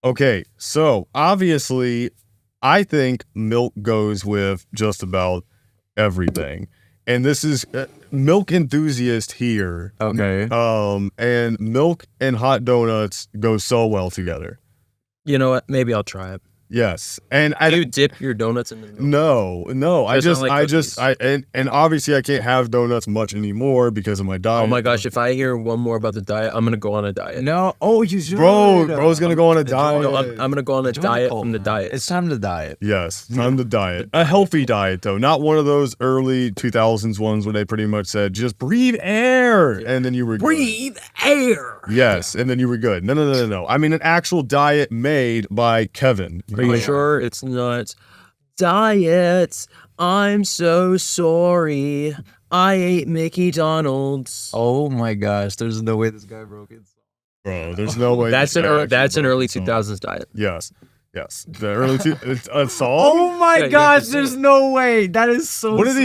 Okay, so obviously, I think milk goes with just about everything, and this is milk enthusiast here. Okay. And milk and hot donuts go so well together. You know what? Maybe I'll try it. Yes, and Do you dip your donuts in the milk? no. Just not like cookies. And obviously I can't have donuts much anymore because of my diet. Oh my gosh! If I hear one more about the diet, I'm gonna go on a diet. No. Oh, you should. Bro's gonna go on a diet. No, I'm gonna go on a Join the diet cult, from the man. diet. It's time to diet. Yes, time to diet. A healthy diet, though. Not one of those early 2000s ones where they pretty much said, just breathe air, and then you were Breathe air. good. Yes, and then you were good. No. I mean, an actual diet made by Kevin. Are you sure it's not diet? I'm so sorry. I ate Mickey Donald's. Oh my gosh! There's no way this guy broke it. Bro, there's no way. That's this an guy early, actually that's an broke early his song. 2000s diet. Yes. The early a song? Oh my Yeah, you gosh! have to There's say it. no way. That is so. What did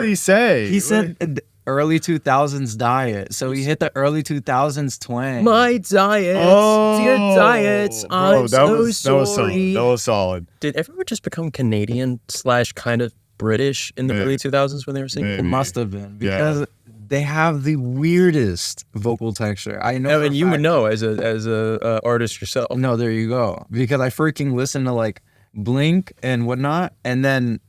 he say? He said early 2000s diet. So he hit the early 2000s twang. My diet, dear diet. I'm so sorry. That was solid. Did everyone just become Canadian / kind of British in the Maybe. early 2000s when they were singing? It Maybe. must have been Yeah. because they have the weirdest vocal texture. I know. No, for and a you would fact. know as a artist yourself. No, there you go. Because I freaking listen to like Blink and whatnot, and then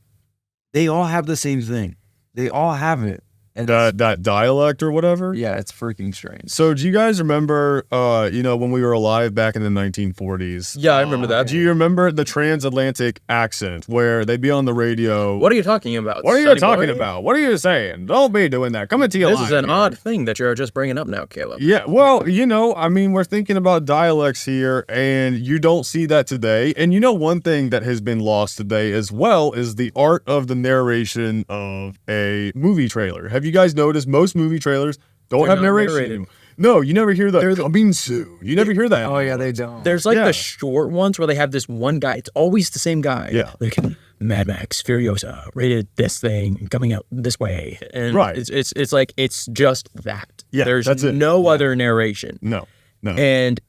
they all have the same thing. They all have it. And That dialect or whatever? yeah, it's freaking strange. So do you guys remember, when we were alive back in the 1940s? Yeah, I remember that. Do you remember the transatlantic accent where they'd be on the radio? What are you talking about? What are you Sonny talking boy? about? What are you saying? Don't be doing that. Coming to you This live is an here. odd thing that you're just bringing up now, Caleb. Yeah, well, we're thinking about dialects here, and you don't see that today. And one thing that has been lost today as well is the art of the narration of a movie trailer. Have you guys noticed most movie trailers don't They're have not narration narrated. anymore? No, you never hear that. Coming soon. You never hear that. Oh yeah, they don't. There's like Yeah. the short ones where they have this one guy. It's always the same guy. Yeah. Like Mad Max Furiosa rated this thing coming out this way, and Right. It's like it's just that. Yeah, There's that's it. no other narration, No. and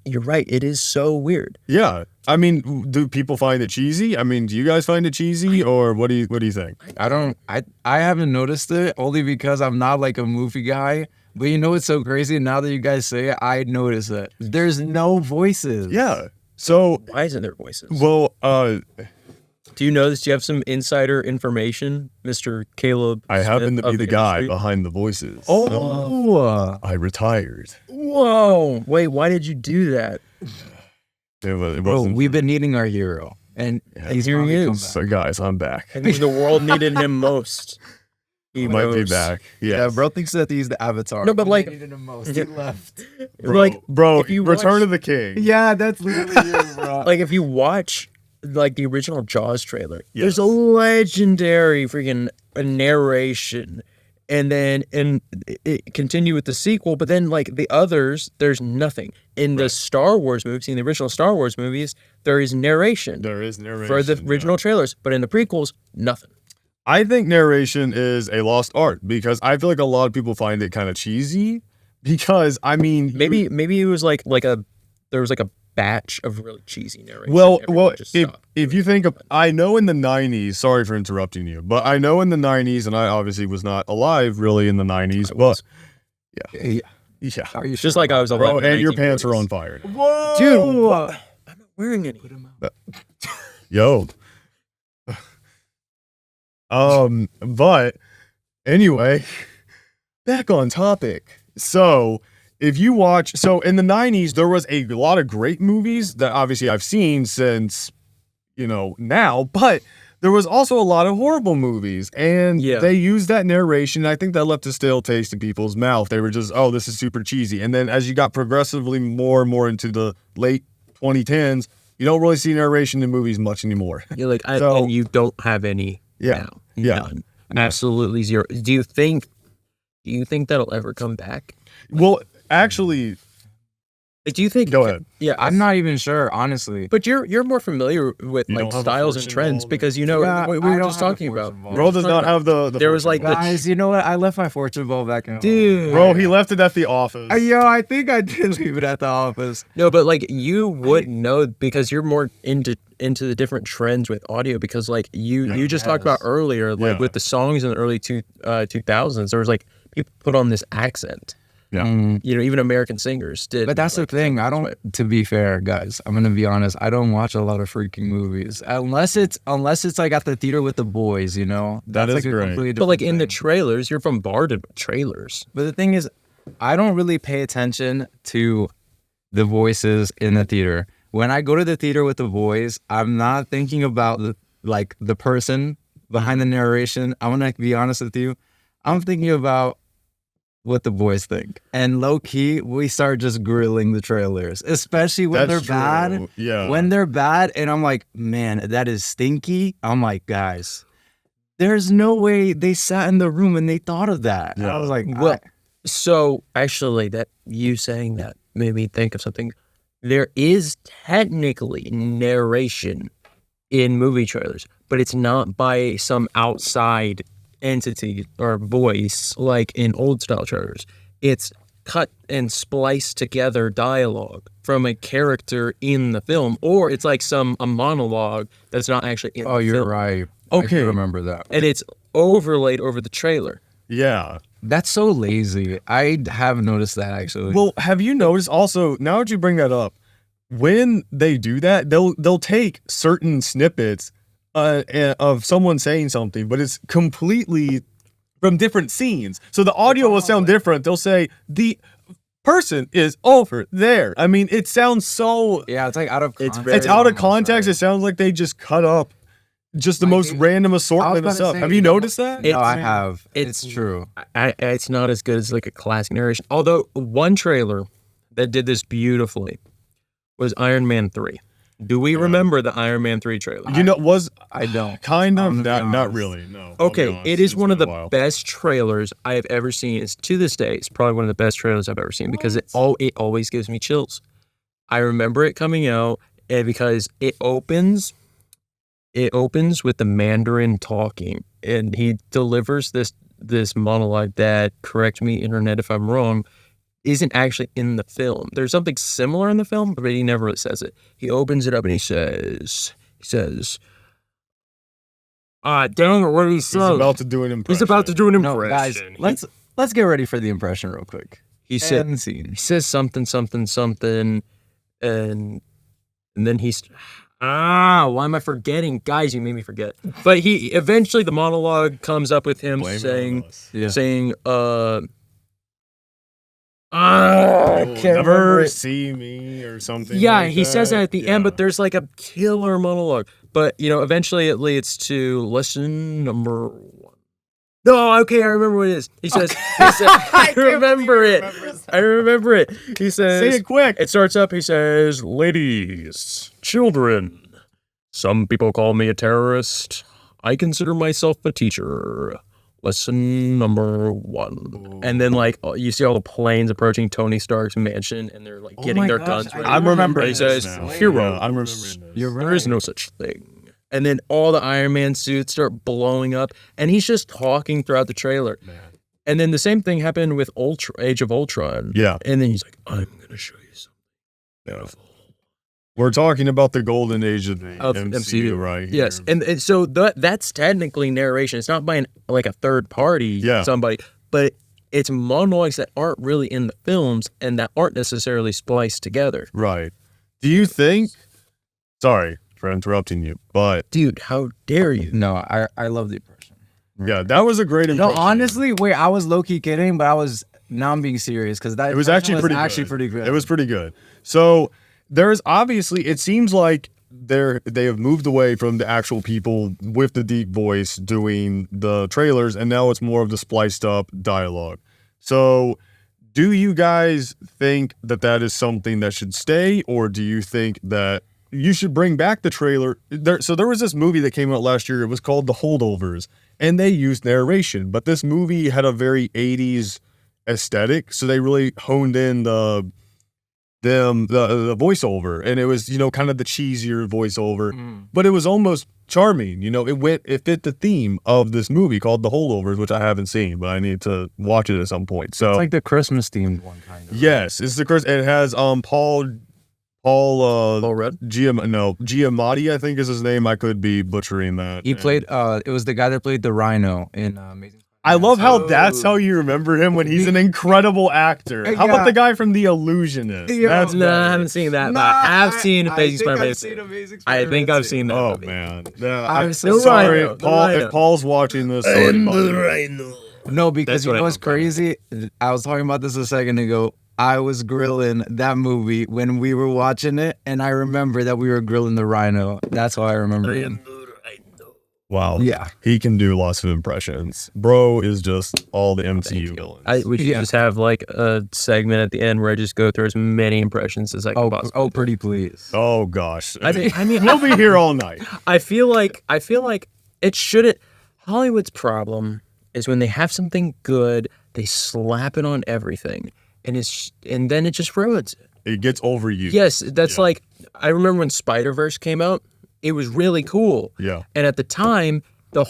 you're right. It is so weird. Yeah. I mean, do people find it cheesy? I mean, do you guys find it cheesy, or what do you think? I haven't noticed it only because I'm not like a movie guy. But you know what's so crazy? Now that you guys say it, I notice it. There's no voices. Yeah. So, Why isn't there voices? well, Do you know this? Do you have some insider information, Mr. Caleb? I happen Smith to be of the guy industry? behind the voices. Oh. I retired. Whoa! Wait, why did you do that? It Bro, wasn't. we've been needing our hero. And He's here he is. So, guys, I'm back. And when the world needed him most, He might be knows. back. Yeah, Yes. bro thinks that he's the avatar. No, but When like- they needed him most, he left. Bro, if you Return watch- of the King. Yeah, that's literally it, bro. like if you watch like the original Jaws trailer, there's a legendary freaking narration, and then it continue with the sequel, but then like the others, there's nothing. In the Star Wars movies, in the original Star Wars movies, there is narration There is narration. for the yeah. original trailers, but in the prequels, nothing. I think narration is a lost art because I feel like a lot of people find it kind of cheesy. Because I mean, Maybe it was like there was like a batch of really cheesy narration. well, Everyone just stopped. if you think of, I know in the 90s, sorry for interrupting you, but I know in the 90s, and I obviously was not alive really in the 90s, but Yeah. yeah. Are you Just like I was Bro, 11 and your in pants are 1940s. on fire. Whoa! Dude, I'm not wearing any. Yo. But anyway, back on topic. So if you watch, so in the 90s, there was a lot of great movies that obviously I've seen since, now, but there was also a lot of horrible movies, and Yeah. they used that narration. I think that left a stale taste in people's mouth. They were just, oh, this is super cheesy. And then as you got progressively more and more into the late 2010s, you don't really see narration in movies much anymore. You're like, So- and you don't have any Yeah. now. Yeah. None. Absolutely zero. Do you think that'll ever come back? Well, actually, Do you think? Go ahead. Yeah, I'm not even sure, honestly. But you're more familiar with You like don't have a styles and fortune trends involved? because you know Yeah, we I were don't just have a talking fortune about. involved. Bro does not have the There was fortune like involved. Guys, you know what? I left my fortune ball back at home. Dude. Bro, he left it at the office. Yo, I think I did leave it at the office. No, but like you would know because you're more into the different trends with audio because like you just talked about earlier like Yeah. with the songs in the early 2000s there was like people put on this accent. Yeah. You know, even American singers did. But that's like, the thing. I don't. To be fair, guys, I'm gonna be honest. I don't watch a lot of freaking movies unless it's like at the theater with the boys. You know, That that's is like a great. completely But like different in the thing. trailers, you're bombarded with trailers. But the thing is, I don't really pay attention to the voices in the theater. When I go to the theater with the boys, I'm not thinking about the person behind the narration. I'm gonna be honest with you. I'm thinking about what the boys think. And low key, we start just grilling the trailers, especially when That's they're bad. true. Yeah. When they're bad, and I'm like, man, that is stinky. I'm like, guys, there's no way they sat in the room and they thought of that. Yeah. I was like, Well, so actually, that you saying that made me think of something. There is technically narration in movie trailers, but it's not by some outside entity or voice like in old style trailers. It's cut and spliced together dialogue from a character in the film, or it's like a monologue that's not actually in oh, the you're film. right. Okay. I remember that. And it's overlaid over the trailer. Yeah. That's so lazy. I have noticed that actually. Well, have you noticed also, now that you bring that up, when they do that, they'll take certain snippets of someone saying something, but it's completely from different scenes. So the audio will sound different. They'll say the person is over there. I mean, it sounds so yeah, it's like out of context. it's out of context. It sounds like they just cut up just the most random assortment of about to stuff. say, Have you noticed that? No, I It's- have. it's- It's true. It's not as good as like a classic narration. Although one trailer that did this beautifully was Iron Man 3. Do we remember the Iron Man 3 trailer? You know, was I don't. kind I'm of gonna be not honest. really. No. I'll be Okay, honest. it is It's one of been the a while. best trailers I have ever seen. It's to this day, it's probably one of the best trailers I've ever seen because it always gives me chills. I remember it coming out because it opens with the Mandarin talking, and he delivers this monologue that, correct me, internet, if I'm wrong, isn't actually in the film. There's something similar in the film, but he never really says it. He opens it up and he says, dang it, what did he say? He's about to do an impression. He's about to do an No, impression. guys, let's get ready for the impression real quick. He said, And scene. he says something, and then he's why am I forgetting? Guys, you made me forget. But he eventually the monologue comes up with him Blame it on saying us. Yeah. I You'll can't never remember it. see me or something. Yeah, like he says that at the end, Yeah. but there's like a killer monologue. But eventually it leads to lesson number 1. No, okay, I remember what it is. He says, I remember it. I remember it. He says, Say it quick. It starts up, he says, ladies, children, some people call me a terrorist. I consider myself a teacher. Lesson number 1. And then, like, you see all the planes approaching Tony Stark's mansion, and they're, like, getting my their gosh, guns I ready. I'm remembering He this says, now. heroes. Yeah, I'm remembering this. You're right. There is no such thing. And then all the Iron Man suits start blowing up, and he's just talking throughout the trailer. Man. And then the same thing happened with Age of Ultron. Yeah. And then he's like, I'm going to show you something beautiful. We're talking about the golden age of the MCU, MCU. right? Yes, here. and so that's technically narration. It's not by a third party, Yeah. somebody, but it's monologues that aren't really in the films and that aren't necessarily spliced together. Right. Do you think? Sorry for interrupting you, but Dude, how dare you? No, I love the impression. yeah, that was a great No, impression. honestly, wait, I was low key kidding, but now I'm being serious because that it was impression actually was pretty good. good. It was pretty good. So there's obviously, it seems like they have moved away from the actual people with the deep voice doing the trailers, and now it's more of the spliced up dialogue. So do you guys think that is something that should stay, or do you think that you should bring back the trailer? So there was this movie that came out last year. It was called The Holdovers, and they used narration, but this movie had a very 80s aesthetic, so they really honed in the them the voiceover, and it was, you know, kind of the cheesier voiceover, Mm. but it was almost charming. You know, it fit the theme of this movie called The Holdovers, which I haven't seen, but I need to watch it at some point. So It's like the Christmas themed one kind of. yes, it's the first. It has Paul Rudd? Giamatti, I think is his name. I could be butchering that. He And played. It was the guy that played the Rhino in Amazing. I love how that's how you remember him when he's an incredible actor. How about Yeah. the guy from The Illusionist? Yeah. That's No, I better. haven't seen that. But I have seen Amazing Spider-Man. Amazing I think I've seen that. Oh movie. man, yeah, I'm I'm so sorry, Rhino, the Paul. Rhino. If Paul's watching this, sorry, buddy. No, because That's you what know I what's know about it. crazy? I was talking about this a second ago. I was grilling that movie when we were watching it, and I remember that we were grilling the Rhino. That's how I remember it. Wow, Yeah. he can do lots of impressions. Bro is just all the MCU villains. We should Yeah. just have like a segment at the end where I just go through as many impressions as I can possibly. Oh, pretty please. Oh gosh, I mean, we'll be here all night. I feel like it shouldn't. Hollywood's problem is when they have something good, they slap it on everything, and then it just ruins it. It gets overused. Yes, that's Yeah. like I remember when Spider-Verse came out. It was really cool. Yeah. And at the time, the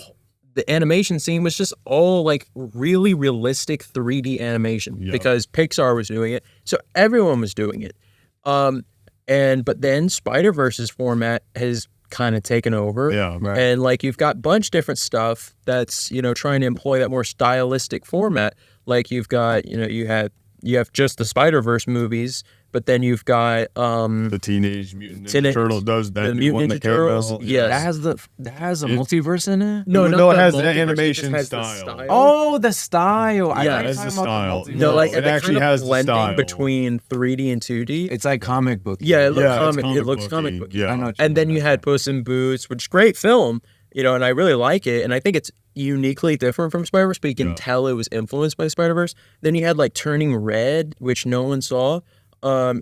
animation scene was just all like really realistic 3D animation Yeah. because Pixar was doing it. So everyone was doing it. But then Spider-Verse's format has kind of taken over. Yeah. Right. And like you've got a bunch of different stuff that's, you know, trying to employ that more stylistic format. Like you've got, you know, you have just the Spider-Verse movies, but then you've got The Teenage Mutant Ninja Teenage- Turtle does that. the Mutant Ninja Turtles. Yes. That has a multiverse in it. No, No, it not has the the multiverse, it animation just has the style. Oh, the style. I Yeah, thought you were it's the talking about style. No, like it the actually kind of has the blending style. between 3D and 2D. It's like comic book. Yeah, it looks Yeah, it's comic. It looks booky. comic book. Yeah. I know. And then you had Puss in Boots, which is a great film, you know, and I really like it. And I think it's uniquely different from Spider-Verse, but you can Yeah. tell it was influenced by Spider-Verse. Then you had like Turning Red, which no one saw. yeah.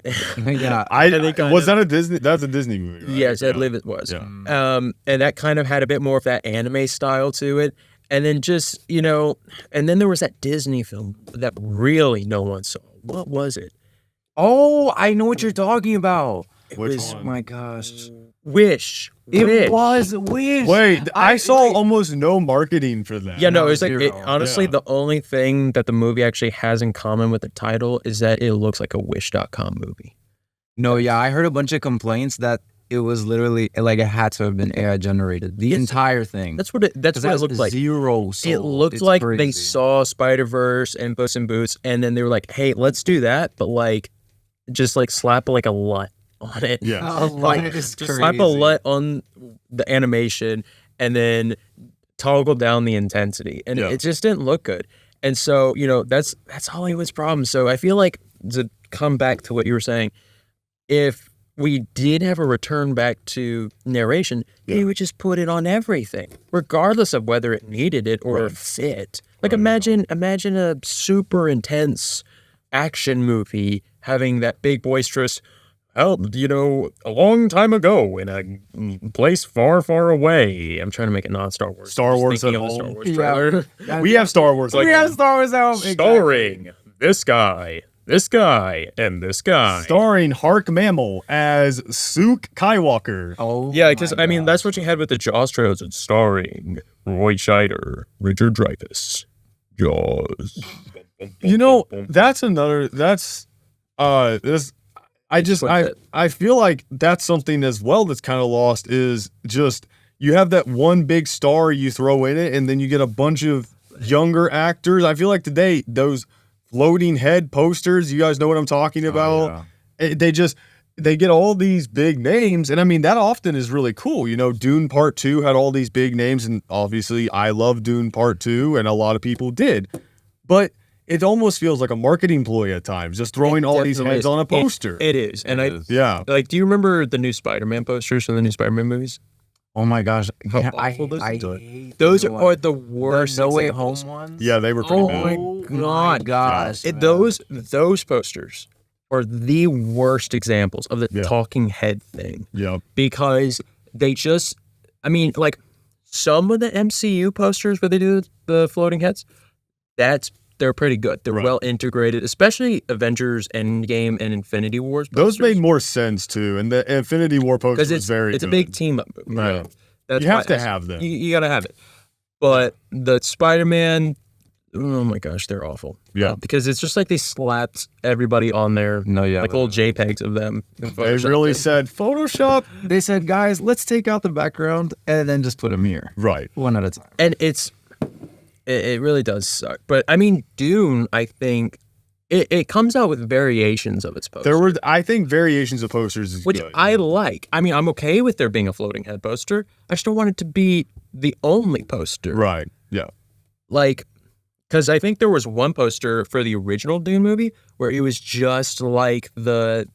Was that a Disney? That's a Disney movie. Right? Yes, Ed Yeah. Live it was. Yeah. And that kind of had a bit more of that anime style to it. And then just, you know, and then there was that Disney film that really no one saw. What was it? Oh, I know what you're talking about. Which was Oh one? my gosh. Wish. It Wish. was Wish. Wait, I saw wait. almost no marketing for that. Yeah, no, No, it's like zero. honestly, Yeah. the only thing that the movie actually has in common with the title is that it looks like a Wish.com movie. No, yeah, I heard a bunch of complaints that it was literally like it had to have been AI generated. The entire thing. That's what it Has looked like. Zero. It soul. looked It's like they crazy. saw Spider-Verse and Puss in Boots, and then they were like, "Hey, let's do that," but like, just like slap like a LUT on it. Yeah. Oh, Like, is just slap a LUT on the animation, and then toggle down the intensity, and Yeah. it just didn't look good. And so, you know, that's Hollywood's problem. So I feel like to come back to what you were saying, if we did have a return back to narration, they would just put it on everything, regardless of whether it needed it or fit. Like imagine a super intense action movie having that big boisterous, well, you know, a long time ago in a place far, far away. I'm trying to make it non-Star Wars. Star Just Wars thinking at of the Star home. Wars Yeah. trailer. We have Star Wars. We have Star Wars out. Starring this guy, and this guy. Starring Hark Mammal as Sook Skywalker. Oh, Yeah, because my I mean gosh. that's what you had with the Jaws trailers. It's starring Roy Scheider, Richard Dreyfuss, Jaws. You know, that's another. That's this. I feel like that's something as well that's kind of lost is just you have that one big star you throw in it, and then you get a bunch of younger actors. I feel like today those floating head posters. You guys know what I'm talking about. They get all these big names, and I mean that often is really cool. You know, Dune Part 2 had all these big names, and obviously I love Dune Part 2, and a lot of people did. But it almost feels like a marketing ploy at times, just throwing all these Definitely heads is. on a poster. It is, and I Yeah. like. Do you remember the new Spider-Man posters from the new Spider-Man movies? Oh my gosh. How Yeah, awful those I are. hate Those the are the worst. No Way examples. Home ones. Yeah, they were pretty Oh bad. my God. gosh. It- man. those posters are the worst examples of the Yeah. talking head thing Yeah. because they just, I mean, like some of the MCU posters where they do the floating heads, that's they're pretty good. They're Right. well integrated, especially Avengers Endgame and Infinity Wars. Those made more sense too, and the Infinity War poster because was very it's a good. big team up. Right. That's You have why to have them. You gotta have it. But the Spider-Man, oh my gosh, they're awful. Yeah. Because it's just like they slapped everybody on there. No, yeah, like little JPEGs of them. They really said Photoshop. They said, guys, let's take out the background and then just put them here, Right. one at a time. And it really does suck. But I mean, Dune, I think it comes out with variations of its poster. There were, I think, variations of posters is which good. I like. I mean, I'm okay with there being a floating head poster. I just don't want it to be the only poster. Right. Yeah. Like, because I think there was one poster for the original Dune movie where it was just like the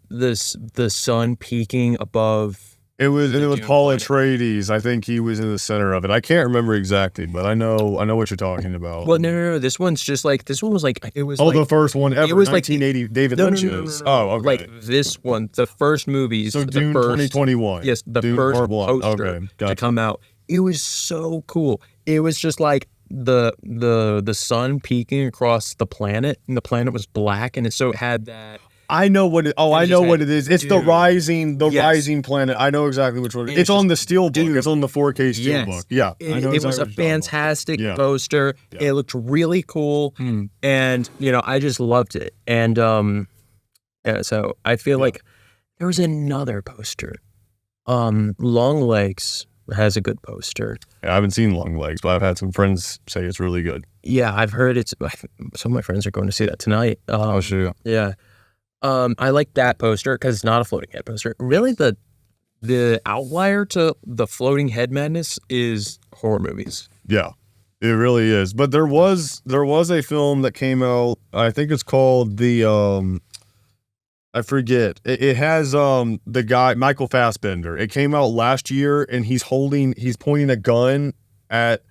sun peaking above. It was Dune Paul planet. Atreides. I think he was in the center of it. I can't remember exactly, but I know what you're talking about. Well, no. This one's just like this one was like it was. Oh, like, the first one ever. it was like 1980. David no, no, Lynch's. no, no, no, no. Oh, okay. Like this one, the first movies. So the Dune first, 2021. Yes, the Dune first Part One. poster Okay, to gotcha. come out. It was so cool. It was just like the sun peeking across the planet, and the planet was black, and it had that. I know what it. Oh, And I it know just what had it is. It's the Dune. rising Yes. rising planet. I know exactly which one. And It's it's on just the steel book. Dune. It's on the 4K steel Yes. book. Yeah, I know It was exactly a what you're talking about. fantastic Yeah. poster. Yeah. It looked really cool, and I just loved it. And yeah, so I feel like there was another poster. Long Legs has a good poster. Yeah, I haven't seen Long Legs, but I've had some friends say it's really good. Yeah, I've heard it's. Some of my friends are going to see that tonight. Oh, shoot. Yeah. I like that poster because it's not a floating head poster. Really, the outlier to the floating head madness is horror movies. Yeah, it really is. But there was a film that came out. I think it's called the I forget. It has the guy Michael Fassbender. It came out last year, and he's pointing a gun at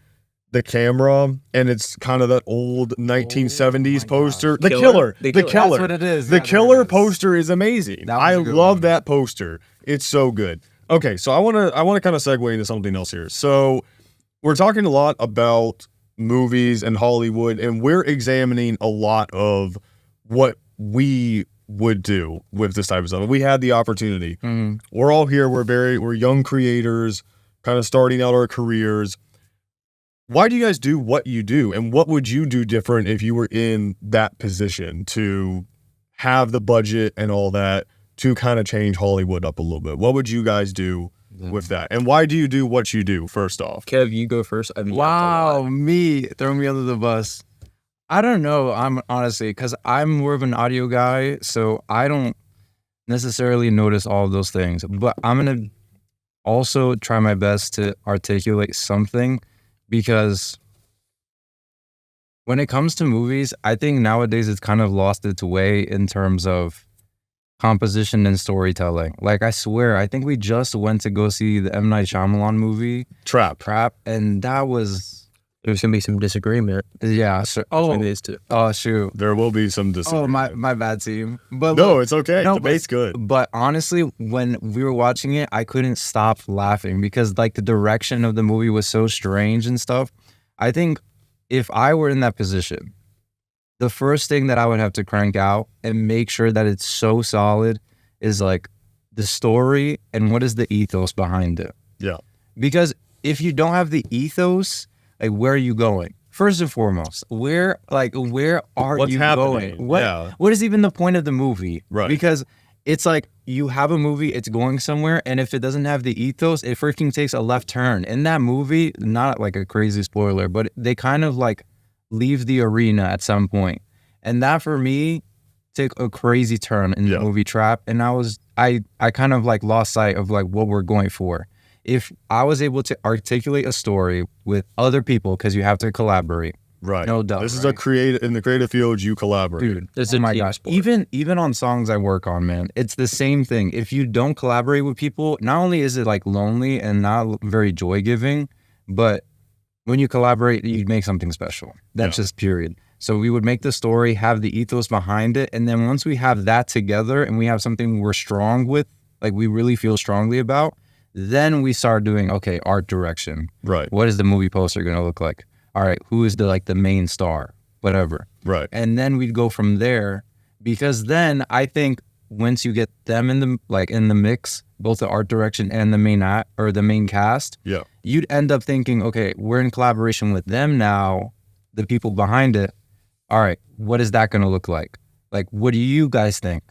the camera, and it's kind of that old 1970s poster. The Killer? The The Killer. Killer. That's what it is. The Yeah, there Killer it is. poster is amazing. That was I a good love one. that poster. It's so good. Okay, so I want to kind of segue into something else here. So we're talking a lot about movies and Hollywood, and we're examining a lot of what we would do with this type of stuff. We had the opportunity. Mm-hmm. We're all here. We're young creators, kind of starting out our careers. Why do you guys do what you do? And what would you do different if you were in that position to have the budget and all that to kind of change Hollywood up a little bit? What would you guys do with that? And why do you do what you do, first off? Kev, you go first. I've yapped a Wow, lot. me throwing me under the bus. I don't know. I'm honestly, because I'm more of an audio guy, so I don't necessarily notice all of those things. But I'm gonna also try my best to articulate something, because when it comes to movies, I think nowadays it's kind of lost its way in terms of composition and storytelling. Like, I swear, I think we just went to go see the M. Night Shyamalan movie, Trap. and that was, There's gonna be some disagreement. yeah. So, Between these two. oh, shoot. There will be some Oh, disagreement. my bad, team. But No, look, it's okay. no, Debate's good. but honestly, when we were watching it, I couldn't stop laughing because like the direction of the movie was so strange and stuff. I think if I were in that position, the first thing that I would have to crank out and make sure that it's so solid is like the story and what is the ethos behind it. Yeah. Because if you don't have the ethos, like, where are you going? First and foremost, where are What's you happening? going? What Yeah. what is even the point of the movie? Right. Because it's like you have a movie, it's going somewhere, and if it doesn't have the ethos, it freaking takes a left turn. In that movie, not like a crazy spoiler, but they kind of like leave the arena at some point. And that for me took a crazy turn in the Yeah. movie Trap. And I kind of like lost sight of like what we're going for. If I was able to articulate a story with other people, because you have to collaborate. Right. No doubt, This is a right? in the creative field, you collaborate. Dude, It's oh a my team gosh. sport. Even on songs I work on, man, it's the same thing. If you don't collaborate with people, not only is it like lonely and not very joy giving, but when you collaborate, you make something special. That's just period. So we would make the story, have the ethos behind it, and then once we have that together and we have something we're strong with, like we really feel strongly about, then we start doing, okay, art direction. Right. What is the movie poster going to look like? All right, who is the main star? Whatever. Right. And then we'd go from there, because then I think once you get them in the mix, both the art direction and the main cast, Yeah. you'd end up thinking, okay, we're in collaboration with them now, the people behind it. All right, what is that going to look like? Like, what do you guys think?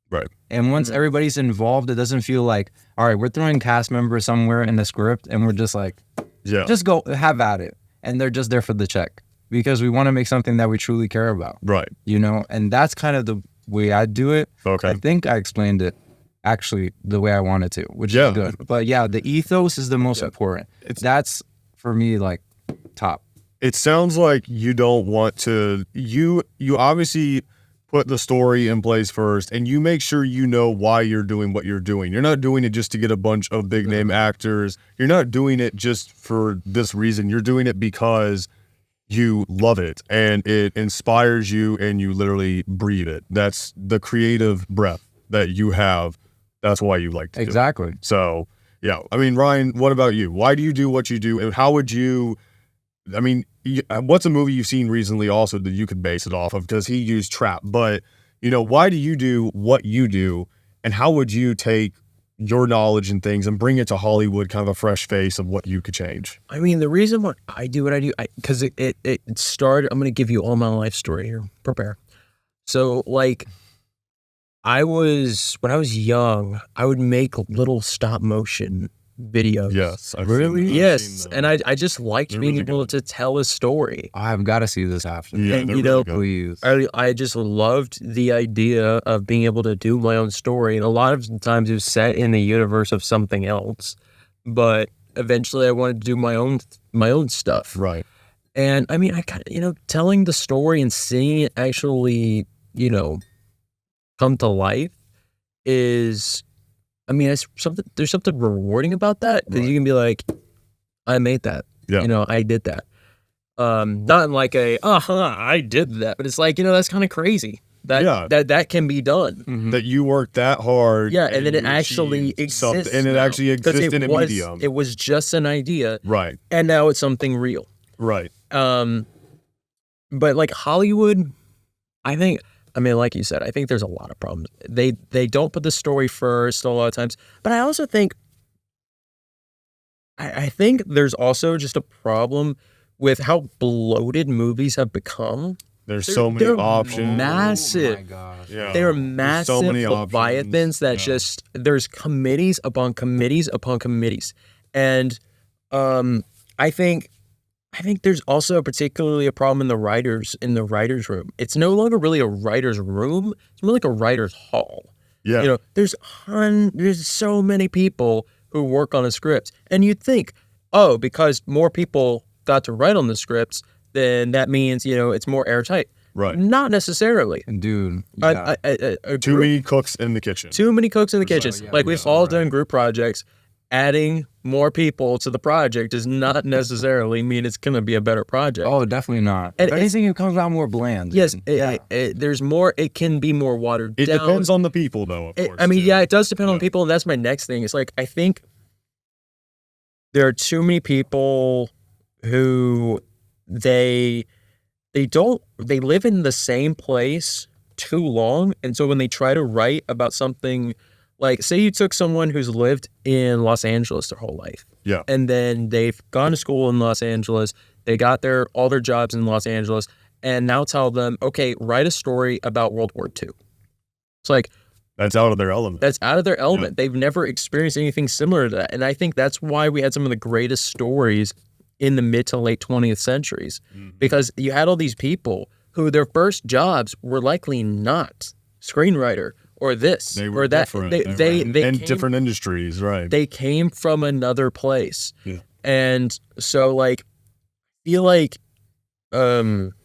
Right. And once everybody's involved, it doesn't feel like, all right, we're throwing cast members somewhere in the script and we're just like, Yeah. just go have at it. And they're just there for the check, because we want to make something that we truly care about, Right. you know? And that's kind of the way I do it. Okay. I think I explained it actually the way I wanted to, which Yeah. is good. But yeah, the ethos is the most important. That's for me, like, top. It sounds like you don't want to, you obviously put the story in place first, and you make sure you know why you're doing what you're doing. You're not doing it just to get a bunch of big name actors. You're not doing it just for this reason. You're doing it because you love it and it inspires you and you literally breathe it. That's the creative breath that you have. That's why you like to do it. Exactly. So, yeah. I mean, Ryan, what about you? Why do you do what you do? And how would you, I mean, what's a movie you've seen recently also that you could base it off of? Because he used trap, but, you know, why do you do what you do? And how would you take your knowledge and things and bring it to Hollywood, kind of a fresh face of what you could change? I mean, the reason why I do what I do, because it started, I'm going to give you all my life story here. Prepare. So, like, when I was young, I would make little stop motion videos. Yes. Yes. And I just liked They're being really able to tell a story. I've got to see this after. Yeah, And, they're you know, really good. Please. I just loved the idea of being able to do my own story. And a lot of times it was set in the universe of something else. But eventually I wanted to do my own stuff. Right. And I mean, I kind of, you know, telling the story and seeing it actually, you know, come to life is, I mean, there's something rewarding about that. Because you can be like, I made that. Yeah. You know, I did that. Not in like I did that, but it's like, you know, that's kind of crazy. That can be done. That you worked that hard. Yeah, and then it you actually achieved exists. something, and it now. actually 'Cause exists in a medium. It was just an idea, Right. and now it's something real. Right. But like Hollywood, I mean, like you said, I think there's a lot of problems. They don't put the story first a lot of times, but I also think, I think there's also just a problem with how bloated movies have become. There's so many they're options. Massive. Oh my gosh. Yeah. They're There's massive so many leviathans that options. there's committees upon committees upon committees. And I think there's also particularly a problem in the writers room. It's no longer really a writer's room. It's more like a writer's hall. Yeah. You know, there's so many people who work on a script. And you'd think, oh, because more people got to write on the scripts, then that means, you know, it's more airtight. Right. Not necessarily. Dude. Yeah. Too many cooks in the kitchen. Too many cooks in the kitchen. yeah, Like, you're we've so all right. done group projects. Adding more people to the project does not necessarily mean it's going to be a better project. Oh, definitely not. And If anything, it comes out more bland. Yes, dude. there's more. It can be more watered It down. depends on the people, though, of course. I mean, too. yeah, it does depend on people, and that's my next thing. It's like, I think there are too many people who they live in the same place too long, and so when they try to write about something, like, say you took someone who's lived in Los Angeles their whole life, Yeah. and then they've gone to school in Los Angeles, they got all their jobs in Los Angeles, and now tell them, okay, write a story about World War II. It's like, That's out of their element. that's out of their element. They've never experienced anything similar to that. And I think that's why we had some of the greatest stories in the mid to late 20th centuries, because you had all these people who their first jobs were likely not screenwriter or this They were or that. different. They in came, different industries, right? They came from another place. Yeah. And so, like, I feel like career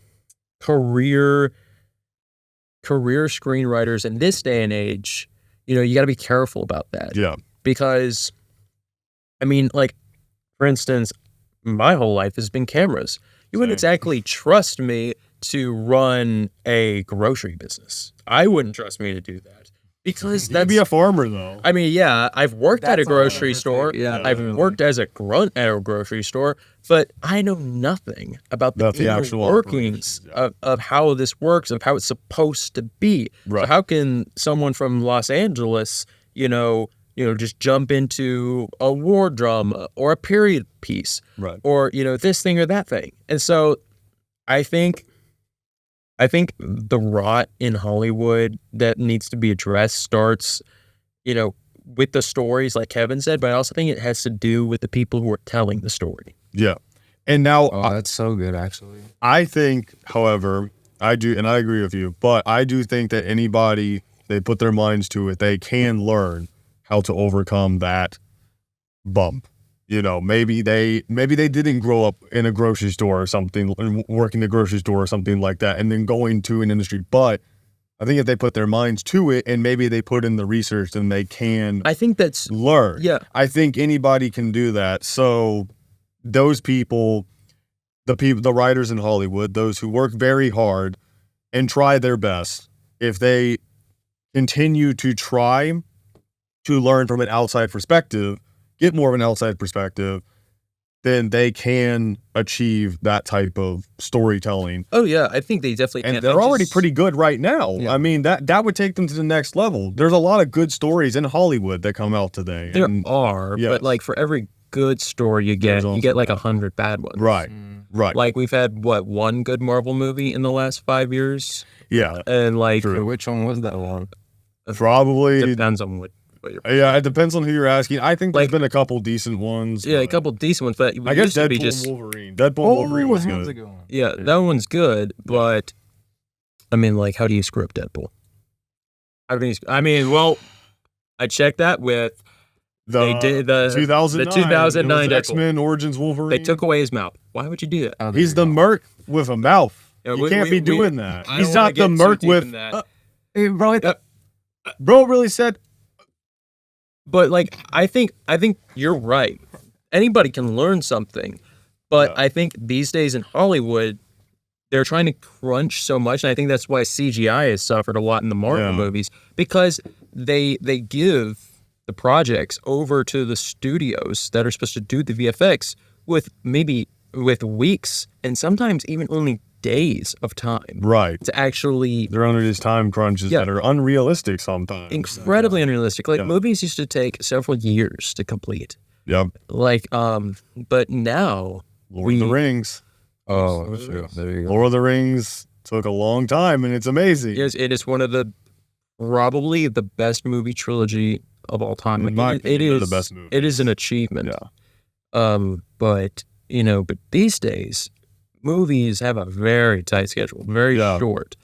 screenwriters in this day and age, you know, you got to be careful about that. Yeah. Because, I mean, like, for instance, my whole life has been cameras. You wouldn't Same. exactly trust me to run a grocery business. I wouldn't trust me to do that. Because That'd be a farmer though. I mean, yeah, I've worked at a That's all grocery I store. Yeah, I've worked as a grunt at a grocery store, but I know nothing about the, About the inner actual workings of how this works, of how it's supposed to be. Right. So how can someone from Los Angeles, just jump into a war drama or a period piece, Right. or this thing or that thing? And so, I think the rot in Hollywood that needs to be addressed starts, with the stories, like Kevin said, but I also think it has to do with the people who are telling the story. Yeah. And now Oh, that's so good, actually. I think, however, I do, and I agree with you, but I do think that anybody, they put their minds to it, they can learn how to overcome that bump. Maybe they didn't grow up in a grocery store or something, and work in the grocery store or something like that, and then going to an industry. But I think if they put their minds to it and maybe they put in the research, then they can I think that's learn. yeah. I think anybody can do that. So those people, the writers in Hollywood, those who work very hard and try their best, if they continue to try to learn from an outside perspective, get more of an outside perspective, then they can achieve that type of storytelling. Oh yeah, I think they definitely And can. they're already pretty good right now. Yeah. I mean, that would take them to the next level. There's a lot of good stories in Hollywood that come out today. There And- are, yes. but like for every good story you There's get, also you get like 100 bad ones. Right, right. Like we've had one good Marvel movie in the last 5 years, Yeah, and like True. Which one was that one? probably. depends on what you're. Yeah, it depends on who you're asking. I think there's Like- been a couple decent ones. Yeah, a but couple decent ones, but I guess used to be Deadpool just and Wolverine. Deadpool and Wolverine was that was a good. good one. yeah, that one's good, but I mean, like, how do you screw up Deadpool? Well, I checked that with they did the 2009. the 2009 Deadpool. X-Men Origins Wolverine. They took away his mouth. Why would you do that? Oh, there He's you the go. merc with a mouth. Yeah, You we- can't we- be we- doing that. I He's don't wanna not the get too merc deep with. in that. Hey, bro, Bro really said. But like, I think you're right. Anybody can learn something, but Yeah. I think these days in Hollywood, they're trying to crunch so much, and I think that's why CGI has suffered a lot in the Marvel Yeah. movies, because they give the projects over to the studios that are supposed to do the VFX with weeks and sometimes even only days of time Right. to actually They're under these time crunches Yeah. that are unrealistic sometimes. incredibly unrealistic. Like Yeah. movies used to take several years to complete. Yep. Like, but now Lord of the Rings. Oh, true. There you go. Lord of the Rings took a long time, and it's amazing. it is one of the probably the best movie trilogy of all time. In my It opinion, they're is the best movies. It is an achievement. Yeah. But these days, movies have a very tight schedule, very Yeah. short,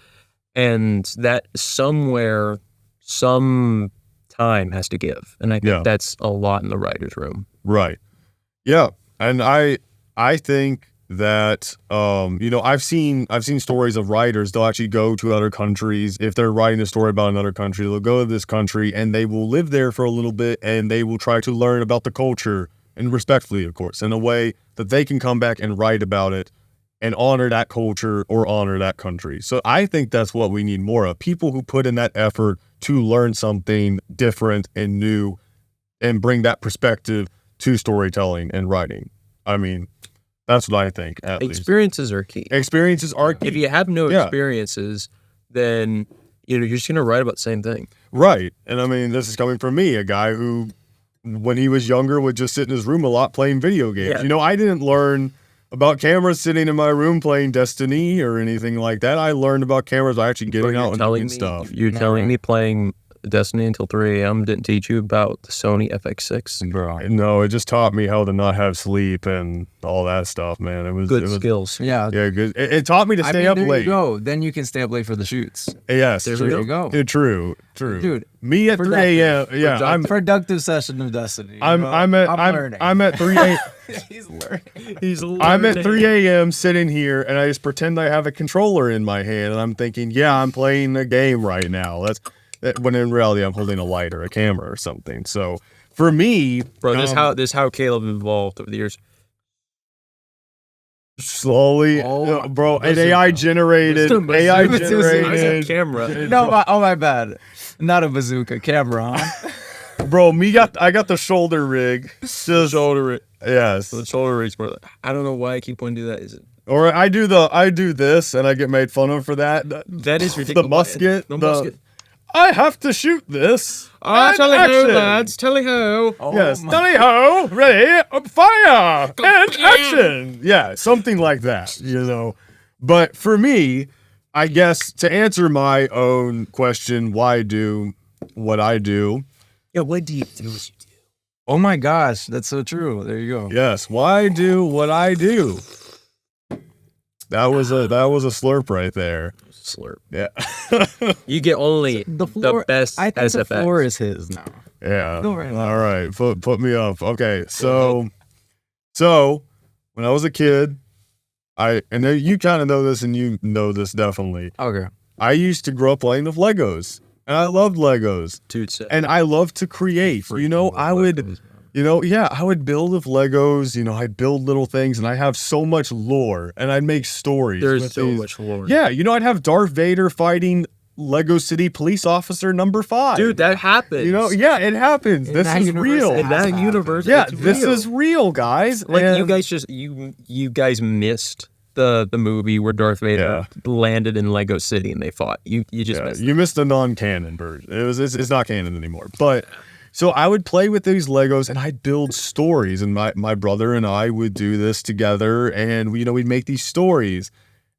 and that somewhere, some time has to give, and I think Yeah. that's a lot in the writers' room. Right. Yeah. And I think that I've seen stories of writers, they'll actually go to other countries. If they're writing a story about another country, they'll go to this country and they will live there for a little bit, and they will try to learn about the culture, and respectfully, of course, in a way that they can come back and write about it and honor that culture or honor that country. So I think that's what we need more of. People who put in that effort to learn something different and new and bring that perspective to storytelling and writing. I mean, that's what I think, at least. Experiences are key. Experiences are key. If you have no Yeah. experiences, then you're just gonna write about the same thing. Right. And I mean, this is coming from me, a guy who, when he was younger, would just sit in his room a lot playing video games. Yeah. I didn't learn about cameras sitting in my room playing Destiny or anything like that. I learned about cameras by actually getting out and doing stuff. You're telling me playing Destiny until 3 a.m. didn't teach you about the Sony FX6? Bro. No, it just taught me how to not have sleep and all that stuff, man. It was Good it was, skills. Yeah. Yeah, good. It taught me to stay up there late. you go. Then you can stay up late for the shoots. Yes, There true. you go. True. Dude, Me at 3 a.m. Yeah, I'm productive session of Destiny. I'm bro. I'm at I'm, learning. I'm at 3 a.m. He's learning. He's I'm at 3 a.m. sitting here and I just pretend I have a controller in my hand and I'm thinking, yeah, I'm playing a game right now. When in reality I'm holding a light or a camera or something. So for me, Bro, this how Caleb evolved over the years. slowly, Oh, bro, an listen, AI bro. generated, Listen, AI listen, listen, generated. camera. No, my bad. Not a bazooka, Cameron. Bro, I got the shoulder rig. Just, Shoulder rig. yes. The shoulder rig's more. I don't know why I keep wanting to do that. Is it? Or I do this and I get made fun of for that. That is ridiculous. The musket. The musket. I have to shoot this. Ah, And tally ho, action. lads. Tally ho. Yes. Tally ho, ready, fire, and action. Yeah, something like that, you know. But for me, I guess to answer my own question, why do what I do? Yeah, what do you do? What you do? Oh my gosh, that's so true. There you go. Yes, why do what I do? That was a slurp right there. Slurp. Yeah. You get only The floor, best I think the SFX. floor is his now. Yeah. Go right All right. Put me up. Okay. So when I was a kid, and then you kind of know this, and you know this definitely. Okay. I used to grow up playing with Legos, and I loved Legos, Dude said. and I loved to create. You know, I would. I would build with Legos. You know, I'd build little things, and I have so much lore, and I'd make stories. There's with so these. much lore. Yeah, you know, I'd have Darth Vader fighting Lego City Police Officer number 5. Dude, that happens. You know, yeah, it happens. This that is universe, real. it in that happened. universe. Yeah, it's this real. is real, guys. like you And- guys just you guys missed the movie where Darth Vader landed in Lego City and they fought. You just missed. you missed the non-canon version. It's not canon anymore. But so I would play with these Legos and I'd build stories, and my brother and I would do this together, and we'd make these stories.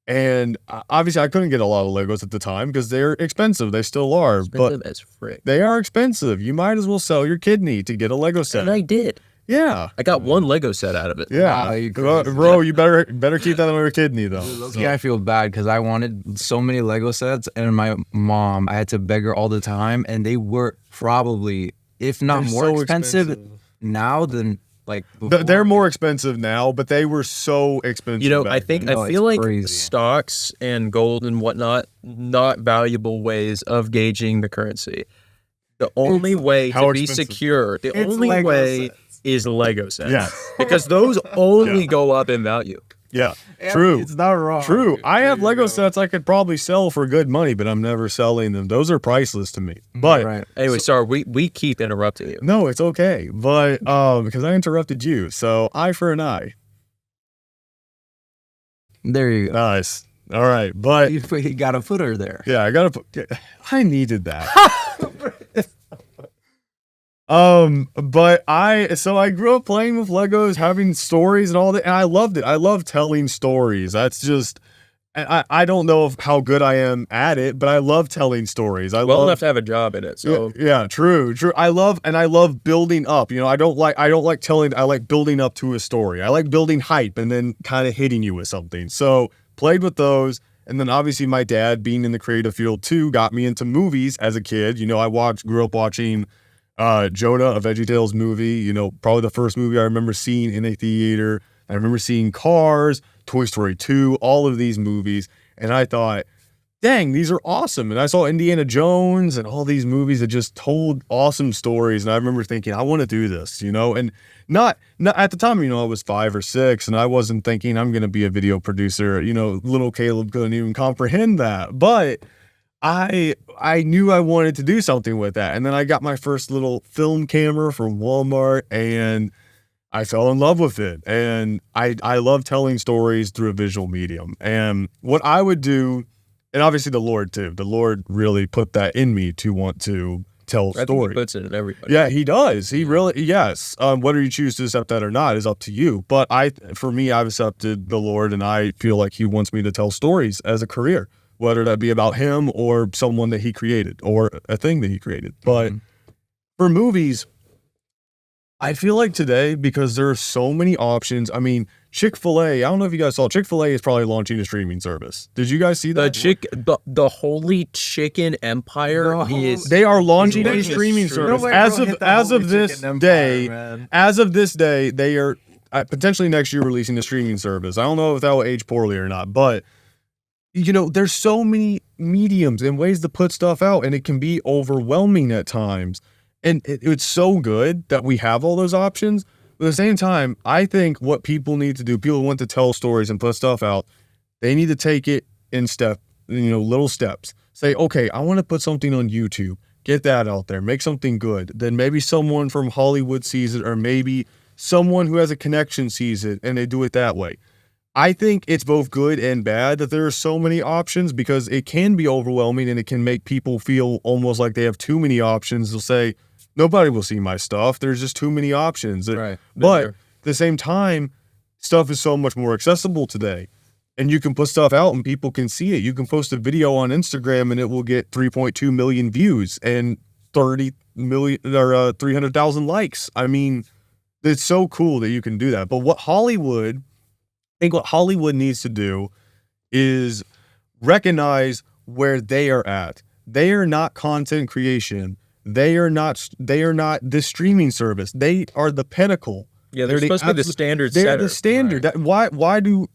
And obviously I couldn't get a lot of Legos at the time because they're expensive. They still are, Expensive but as frick. they are expensive. You might as well sell your kidney to get a Lego set. And I did. Yeah. I got one Lego set out of it. Yeah. Wow, you Bro, you better keep that on your kidney though. Yeah, I feel bad because I wanted so many Lego sets, and my mom, I had to beg her all the time, and they were probably, if not They're more so expensive, expensive. now than like before. They're more expensive now, but they were so expensive. You know, back I think then. No, I feel it's like crazy. stocks and gold and whatnot, not valuable ways of gauging the currency. The only way how to be expensive? secure, the It's only Lego way sets. is Lego sets. Yeah. Because those only Yeah. go up in value. Yeah, true. It's not wrong. True. I have There you Lego go. sets I could probably sell for good money, but I'm never selling them. Those are priceless to me. But Right. Anyway, sorry, we keep interrupting you. no, it's okay. But because I interrupted you, so eye for an eye. There you go. Nice. All right, but You got a footer there. yeah, I needed that. But I grew up playing with Legos, having stories and all that, and I loved it. I love telling stories. That's just, I don't know how good I am at it, but I love telling stories. I Well love enough to have a job in it. So yeah, true. I love building up. You know, I don't like telling. I like building up to a story. I like building hype and then kind of hitting you with something. So played with those, and then obviously my dad, being in the creative field too, got me into movies as a kid. You know, I grew up watching Jonah, a VeggieTales movie. You know, probably the first movie I remember seeing in a theater. I remember seeing Cars, Toy Story 2, all of these movies, and I thought, dang, these are awesome. And I saw Indiana Jones and all these movies that just told awesome stories. And I remember thinking, I want to do this, you know, and not at the time, you know, I was 5 or 6 and I wasn't thinking I'm going to be a video producer. You know, little Caleb couldn't even comprehend that. But I knew I wanted to do something with that. And then I got my first little film camera from Walmart and I fell in love with it. And I love telling stories through a visual medium. And what I would do, and obviously the Lord too. The Lord really put that in me to want to tell I think stories. he puts it in everybody. Yeah, he does. He really, yes. Whether you choose to accept that or not is up to you. But for me, I've accepted the Lord, and I feel like he wants me to tell stories as a career, whether that be about him or someone that he created or a thing that he created. But for movies, I feel like today, because there are so many options. I mean, Chick-fil-A, I don't know if you guys saw, Chick-fil-A is probably launching a streaming service. Did you guys see that? The holy chicken empire is They are launching a Making a streaming stream- service. Nobody As will of hit that as of holy this chicken day, empire, man. as of this day, they are potentially next year releasing a streaming service. I don't know if that will age poorly or not, but you know, there's so many mediums and ways to put stuff out, and it can be overwhelming at times. And it's so good that we have all those options. But at the same time, I think what people need to do, people who want to tell stories and put stuff out, they need to take it in little steps. Say, okay, I want to put something on YouTube. Get that out there. Make something good. Then maybe someone from Hollywood sees it, or maybe someone who has a connection sees it, and they do it that way. I think it's both good and bad that there are so many options, because it can be overwhelming and it can make people feel almost like they have too many options. They'll say, nobody will see my stuff. There's just too many options. Right. But at the same time, stuff is so much more accessible today. And you can put stuff out and people can see it. You can post a video on Instagram and it will get 3.2 million views and 30 million or 300,000 likes. I mean, it's so cool that you can do that. But what Hollywood needs to do is recognize where they are at. They are not content creation. They are not this streaming service. They are the pinnacle. Yeah, they're supposed to be the standard They're setter. the standard. Right. Why do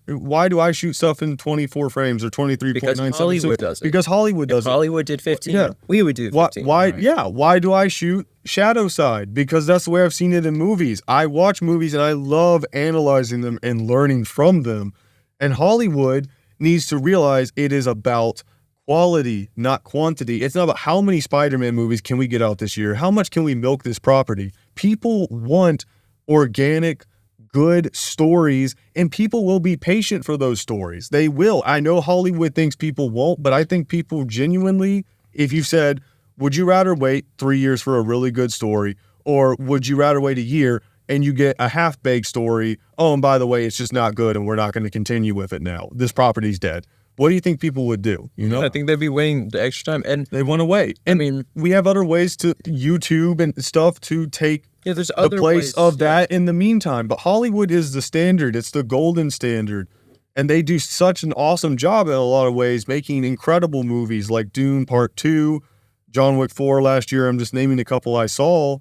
I shoot stuff in 24 frames or 23.9? Because Hollywood does it. Because Hollywood does If it. Hollywood did 15. Yeah. We would do 15. Why? Right. Yeah. Why do I shoot shadow side? Because that's the way I've seen it in movies. I watch movies and I love analyzing them and learning from them. And Hollywood needs to realize it is about quality, not quantity. It's not about how many Spider-Man movies can we get out this year. How much can we milk this property? People want organic, good stories, and people will be patient for those stories. They will. I know Hollywood thinks people won't, but I think people genuinely, if you said, would you rather wait 3 years for a really good story, or would you rather wait a year and you get a half-baked story, oh, and by the way, it's just not good and we're not going to continue with it now. This property's dead. What do you think people would do? You know? I think they'd be waiting the extra time. And They want to wait. And I mean, we have other ways to YouTube and stuff to take yeah, there's the other place ways, of that in the meantime. But Hollywood is the standard. It's the golden standard. And they do such an awesome job in a lot of ways, making incredible movies like Dune Part 2, John Wick 4 last year. I'm just naming a couple I saw.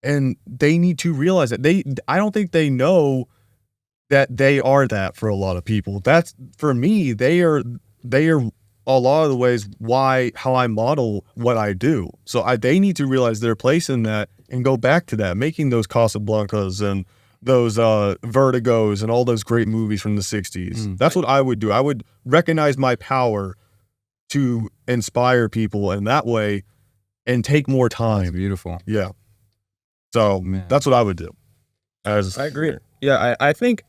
And they need to realize that I don't think they know that they are that for a lot of people. That's, for me, they are a lot of the ways how I model what I do. So they need to realize their place in that and go back to that, making those Casablancas and those Vertigos and all those great movies from the 60s. That's what I would do. I would recognize my power to inspire people in that way and take more time. Beautiful. Yeah. So Man. that's what I would do. I agree. Yeah, I think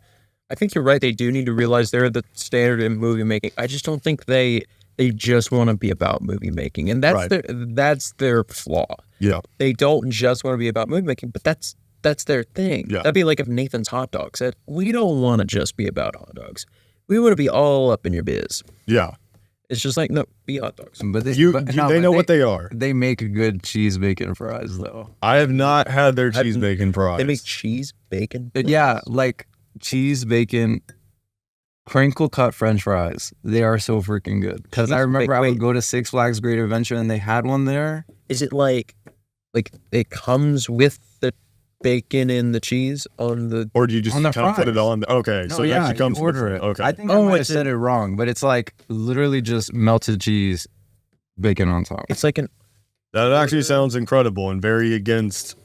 you're right. They do need to realize they're the standard in movie making. I just don't think they just want to be about movie making, and that's their flaw. Yeah. They don't just want to be about movie making, but that's their thing. Yeah. That'd be like if Nathan's Hot Dog said, "We don't want to just be about hot dogs. We want to be all up in your biz." Yeah. It's just like, no, be hot dogs. But They know what they are. They make good cheese bacon fries though. I have not had their cheese bacon fries. They make cheese bacon. Yeah, like cheese bacon, crinkle cut French fries. They are so freaking good. Because I remember I would go to Six Flags Great Adventure and they had one there. Is it like it comes with the bacon and the cheese on the? Or do you just On the kind of put it fries. on? Okay, No, so it yeah, actually comes you order with it. Okay. I think I might have said it wrong, but it's like literally just melted cheese, bacon on top. It's like That actually sounds incredible and very against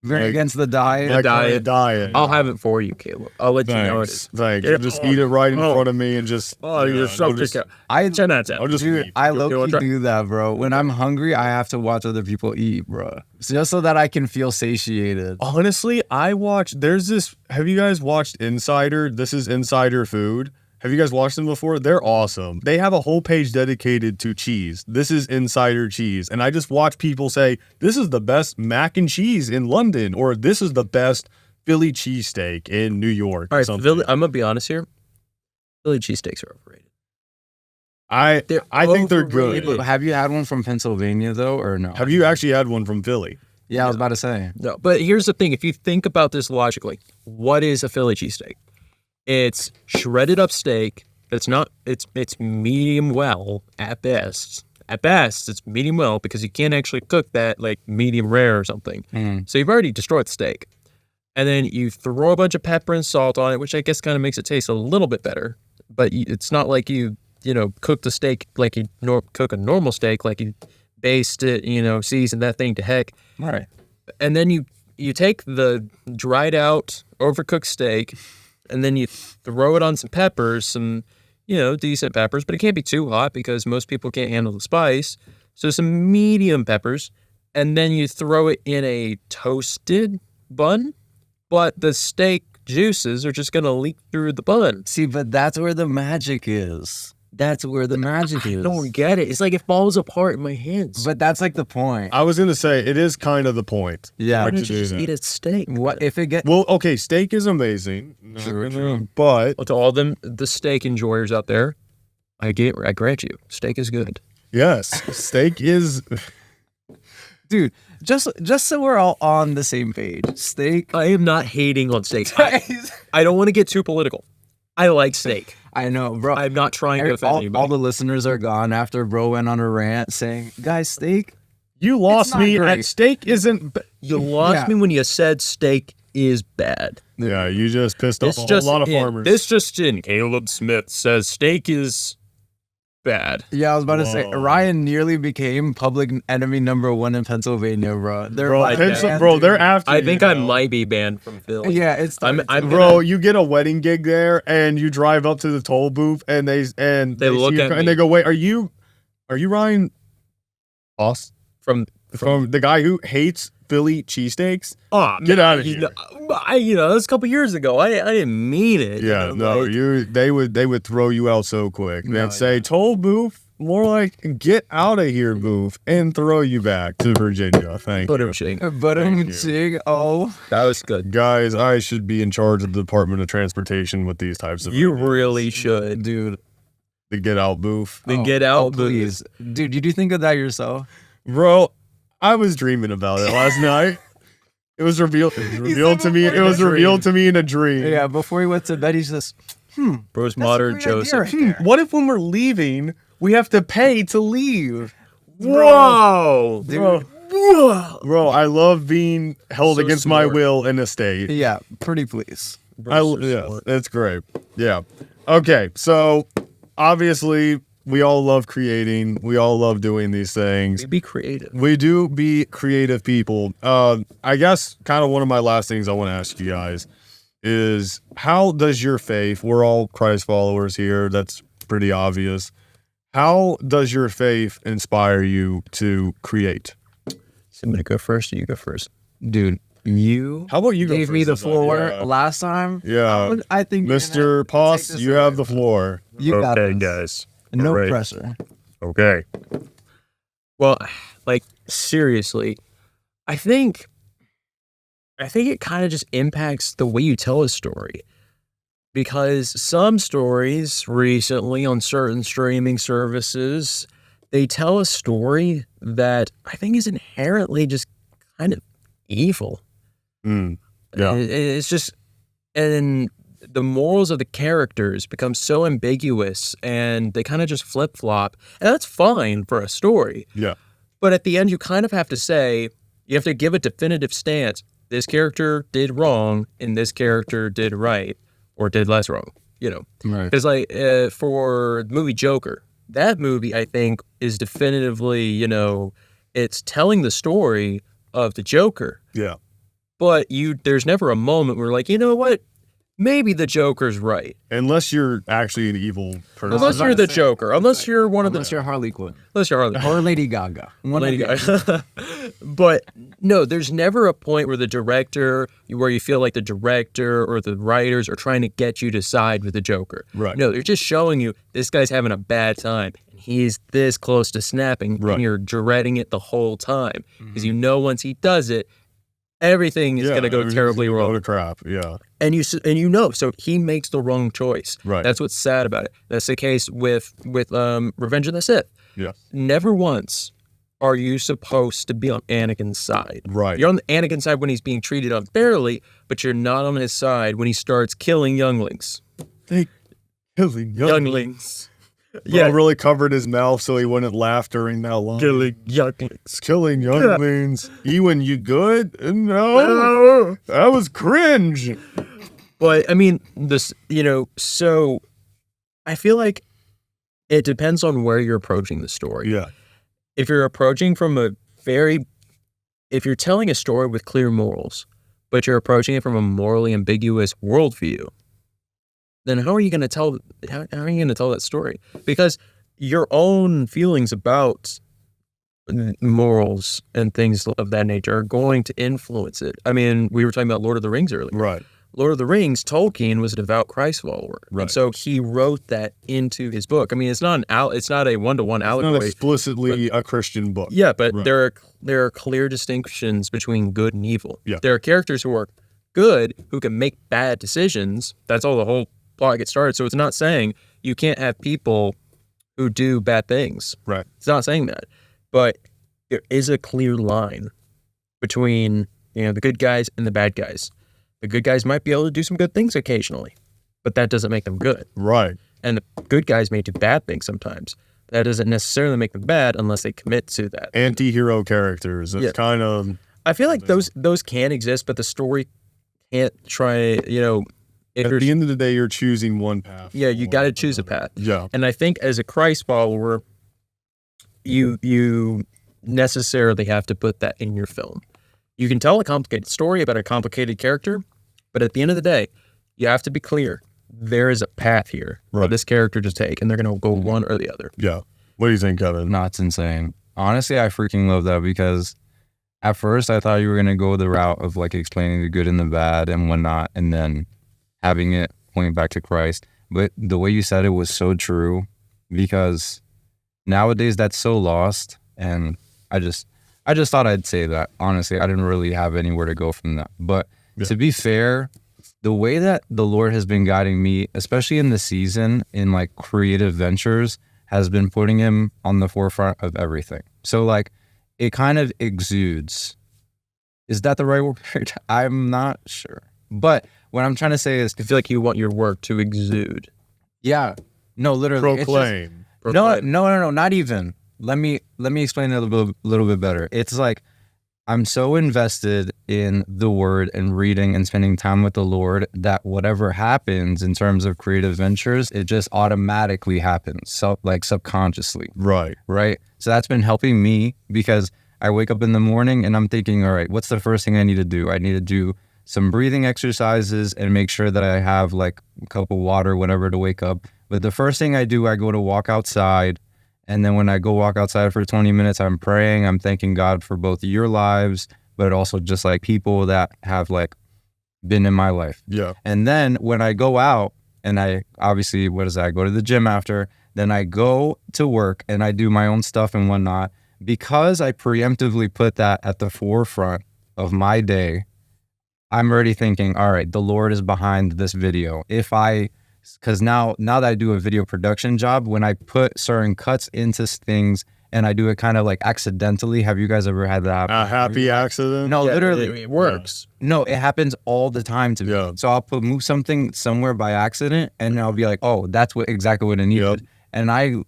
Very against the diet. that kind of diet. I'll have it for you, Caleb. I'll let you know it is. Thanks. You just eat it right in front of me and just. You're so I'll just, kick out. I 10 out of 10. I'll just Dude, leave. I You wanna low-key try? do that, bro. When I'm hungry, I have to watch other people eat, bro. Just so that I can feel satiated. Honestly, there's this. Have you guys watched Insider? This is Insider Food. Have you guys watched them before? They're awesome. They have a whole page dedicated to cheese. This is Insider Cheese. And I just watch people say, this is the best mac and cheese in London, or this is the best Philly cheesesteak in New York. All right, something. Philly, I'm gonna be honest here. Philly cheesesteaks are overrated. I think they're overrated. good. Have you had one from Pennsylvania, though, or no? Have you actually had one from Philly? Yeah, I was about to say. No, but here's the thing: if you think about this logically, what is a Philly cheesesteak? It's shredded up steak. It's not. It's medium well at best. At best, it's medium well because you can't actually cook that like medium rare or something. So you've already destroyed the steak, and then you throw a bunch of pepper and salt on it, which I guess kind of makes it taste a little bit better. But it's not like you cook the steak like you cook a normal steak, like you baste it, season that thing to heck. Right. And then you take the dried out, overcooked steak, and then you throw it on some peppers, some, decent peppers, but it can't be too hot because most people can't handle the spice. So some medium peppers, and then you throw it in a toasted bun, but the steak juices are just gonna leak through the bun. See, but that's where the magic is. That's where the magic is. I don't get it. It's like it falls apart in my hands. But that's like the point. I was gonna say it is kind of the point. Yeah. Why Like don't to you do just that. eat a steak? What if it gets? Well, okay, steak is amazing. True. But Well, to all them the steak enjoyers out there, I grant you, steak is good. yes, steak is. Dude, just so we're all on the same page. Steak. I am not hating on steak. I don't want to get too political. I like steak. I know, bro. I'm not trying to offend all anybody. the listeners are gone after bro went on a rant saying, "Guys, steak." You lost not me great. at steak isn't. You lost Yeah. me when you said steak is bad. Yeah, you just pissed off a lot of farmers. This just in. Caleb Smith says steak is bad. Yeah, I was about to say Whoa. Ryan nearly became public enemy number 1 in Pennsylvania, bro. They're bro, like, they're after. I you think I now. might be banned from Philly. Yeah, it's I'm Bro, gonna- you get a wedding gig there, and you drive up to the toll booth, and they look see you at and me. they go, "Wait, are you Ryan Boss from from the guy who hates Philly cheesesteaks?" oh, Get man, outta you here. know, that was a couple years ago. I didn't mean it. Yeah, you know, no, like- they would throw you out so quick. No, They'd say toll booth, more like get out of here booth, and throw you back to Virginia. Thank Put you. him shake. but I'm you. saying, oh, That was good. Guys, I should be in charge of the Department of Transportation with these types of You ideas. really should. dude. The get out booth. Then Oh, get out, oh, please, dude. Did you think of that yourself? Bro, I was dreaming about it last night. It was revealed to me. It was revealed to me in a dream. Yeah, before he went to bed, he says, Bro's "That's a modern great idea Joseph. right there." What if when we're leaving, we have to pay to leave? Whoa, Bro, Whoa. bro, I love being held So against my smart. will in a state. Yeah, pretty please. Yeah, that's great. Yeah. Okay, so obviously we all love creating. We all love doing these things. Be creative. We do be creative people. I guess kind of one of my last things I want to ask you guys is how does your faith, we're all Christ followers here, that's pretty obvious. How does your faith inspire you to create? So I'm gonna go first, or you go first? Dude, you How about you go gave me first the this time? floor Yeah. last time. Yeah. I think you're gonna Mr. take Poss, this you away. have the floor. You got okay, this. guys. No All right. pressure. Okay. Well, like seriously, I think it kind of just impacts the way you tell a story. Because some stories recently on certain streaming services, they tell a story that I think is inherently just kind of evil. Mm. Yeah. It's just, and the morals of the characters become so ambiguous and they kind of just flip flop. And that's fine for a story. Yeah. But at the end, you kind of have to say, you have to give a definitive stance. This character did wrong and this character did right or did less wrong, you know? Right. Because like for the movie Joker, that movie I think is definitively, you know, it's telling the story of the Joker, Yeah. but there's never a moment where like, you know what? Maybe the Joker's right. Unless you're actually an evil person. Unless you're the Joker. Unless you're one of the... Unless you're Harley Quinn Unless you're Harley. or Lady Gaga. One Lady of the- Gaga. But no, there's never a point where where you feel like the director or the writers are trying to get you to side with the Joker. Right. No, they're just showing you this guy's having a bad time. And he's this close to snapping, Right. and you're dreading it the whole time because you know once he does it, everything is going to go everything's terribly gonna go wrong. to crap. Yeah. And you know, so he makes the wrong choice. Right. That's what's sad about it. That's the case with Revenge of the Sith. Yeah. Never once are you supposed to be on Anakin's side. Right. You're on Anakin's side when he's being treated unfairly, but you're not on his side when he starts killing younglings. They killing Younglings. Yeah. Really covered his mouth so he wouldn't laugh during that line. Killing younglings. Killing younglings. Ewan, you good? No. That was cringe. But I mean, so I feel like it depends on where you're approaching the story. Yeah. If you're approaching from if you're telling a story with clear morals, but you're approaching it from a morally ambiguous worldview, then how are you going to tell that story? Because your own feelings about morals and things of that nature are going to influence it. I mean, we were talking about Lord of the Rings earlier. Right. Lord of the Rings, Tolkien was a devout Christ follower, Right. and so he wrote that into his book. I mean, it's not a one-to-one allegory. Not explicitly a Christian book. Yeah, but Right. there are clear distinctions between good and evil. Yeah. There are characters who are good who can make bad decisions. That's all the whole plot gets started. So it's not saying you can't have people who do bad things. Right. It's not saying that, but there is a clear line between the good guys and the bad guys. The good guys might be able to do some good things occasionally, but that doesn't make them good. Right. And the good guys may do bad things sometimes. That doesn't necessarily make them bad unless they commit to that. Anti-hero characters. It's Yeah. kind of... I feel like those can exist, but the story can't try, At the end of the day, you're choosing one path. yeah, you or got to choose a another. path. Yeah. And I think as a Christ follower, you necessarily have to put that in your film. You can tell a complicated story about a complicated character, but at the end of the day, you have to be clear. There is a path here for Right. this character to take, and they're going to go one or the other. Yeah. What do you think, Kevin? No, it's insane. Honestly, I freaking love that because at first I thought you were going to go the route of like explaining the good and the bad and whatnot, and then having it point back to Christ. But the way you said it was so true because nowadays that's so lost. And I just thought I'd say that. Honestly, I didn't really have anywhere to go from that. But to be fair, the way that the Lord has been guiding me, especially in the season, in like creative ventures, has been putting him on the forefront of everything. So like it kind of exudes. Is that the right word? I'm not sure. But what I'm trying to say is, I feel like you want your work to exude. yeah, no, literally. it's just- Proclaim. No, not even. Let me explain it a little bit better. It's like I'm so invested in the word and reading and spending time with the Lord that whatever happens in terms of creative ventures, it just automatically happens. So like subconsciously. Right. Right. So that's been helping me because I wake up in the morning and I'm thinking, all right, what's the first thing I need to do? I need to do some breathing exercises and make sure that I have like a cup of water, whatever, to wake up. But the first thing I do, I go to walk outside. And then when I go walk outside for 20 minutes, I'm praying, I'm thanking God for both your lives, but also just like people that have like been in my life. Yeah. And then when I go out and I obviously, I go to the gym after, then I go to work and I do my own stuff and whatnot. Because I preemptively put that at the forefront of my day, I'm already thinking, all right, the Lord is behind this video. Because now that I do a video production job, when I put certain cuts into things and I do it kind of like accidentally, have you guys ever had that happen? A happy accident? No, Yeah, literally. it works. No, it happens all the time to me. Yeah. So I'll move something somewhere by accident and I'll be like, oh, that's exactly what I needed. Yep. And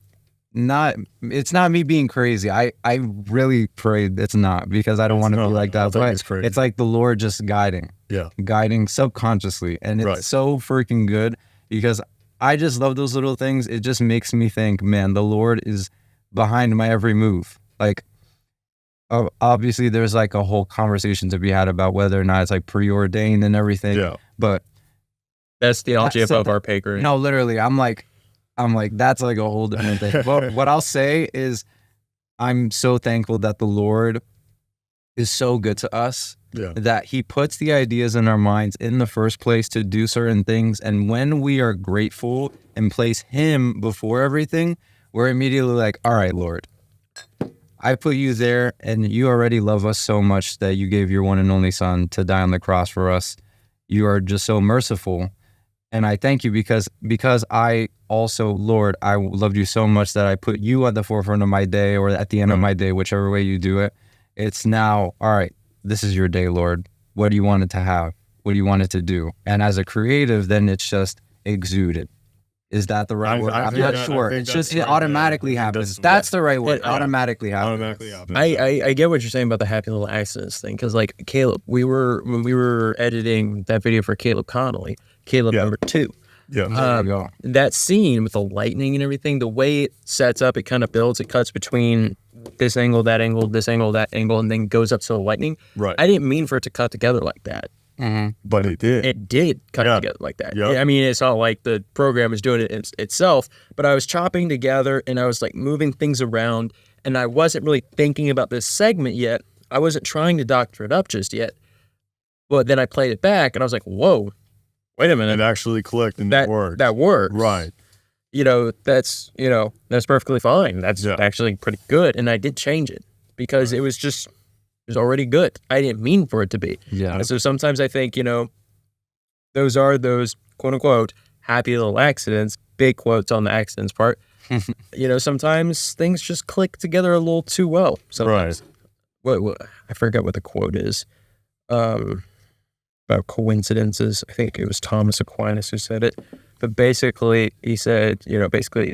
it's not me being crazy. I really pray it's not because I don't want to be like that. I think But it's crazy. it's like the Lord just guiding subconsciously. And it's Right. so freaking good because I just love those little things. It just makes me think, man, the Lord is behind my every move. Like, obviously there's like a whole conversation to be had about whether or not it's like preordained and everything. Yeah. But That's theology That's above something- our pay grade. no, literally, I'm like, that's like a whole different thing. But what I'll say is I'm so thankful that the Lord is so good to us Yeah. that he puts the ideas in our minds in the first place to do certain things. And when we are grateful and place him before everything, we're immediately like, all right, Lord, I put you there and you already love us so much that you gave your one and only son to die on the cross for us. You are just so merciful. And I thank you because I also, Lord, I loved you so much that I put you at the forefront of my day or at the end of my day, whichever way you do it. It's now, all right, this is your day, Lord. What do you want it to have? What do you want it to do? And as a creative, then it's just exuded. Is that the right word? I'm not sure. It's just, it automatically happens. That's the right word. Yeah. Automatically happens. Automatically happens. I get what you're saying about the happy little accidents thing because like Caleb, when we were editing that video for Caleb Connolly, Caleb Yeah. number 2, Yeah. There you go. that scene with the lightning and everything, the way it sets up, it kind of builds, it cuts between this angle, that angle, this angle, that angle, and then goes up to the lightning. Right. I didn't mean for it to cut together like that. But it did. It did cut Yeah. together like that. Yep. I mean, it's not like the program is doing it itself, but I was chopping together and I was like moving things around and I wasn't really thinking about this segment yet. I wasn't trying to doctor it up just yet. But then I played it back, and I was like, whoa, wait a minute. It actually clicked and it worked. That works. Right. That's perfectly fine. That's actually pretty good. And I did change it because it was already good. I didn't mean for it to be. Yeah. And so sometimes I think, those are those quote unquote happy little accidents, big quotes on the accidents part. Sometimes things just click together a little too well. Sometimes. Right. What I forget what the quote is. About coincidences. I think it was Thomas Aquinas who said it. But basically, he said,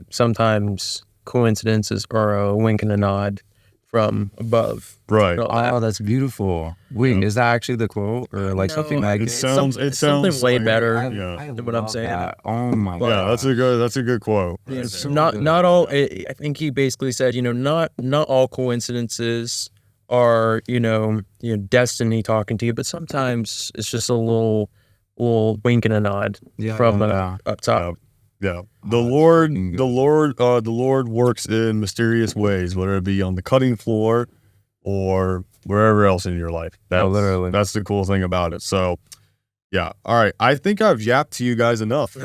sometimes coincidences are a wink and a nod from above. Right. Oh, that's beautiful. Wait, is that actually the quote or like something like it sounds something way better I than what I'm saying. that. Oh my god. Yeah, that's a good quote. Not all. I think he basically said, not all coincidences are destiny talking to you, but sometimes it's just a little wink and a nod from up top. Yeah. The Lord works in mysterious ways, whether it be on the cutting floor or wherever else in your life. Literally. That's the cool thing about it. So, yeah. All right. I think I've yapped to you guys enough.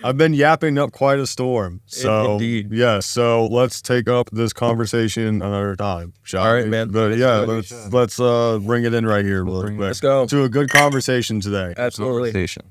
I've been yapping up quite a storm. So, Indeed. yeah. So let's take up this conversation another time. Shall All right, we? man. But yeah, let's bring it in right here. Let's go. To a good conversation today. Absolutely. Conversation.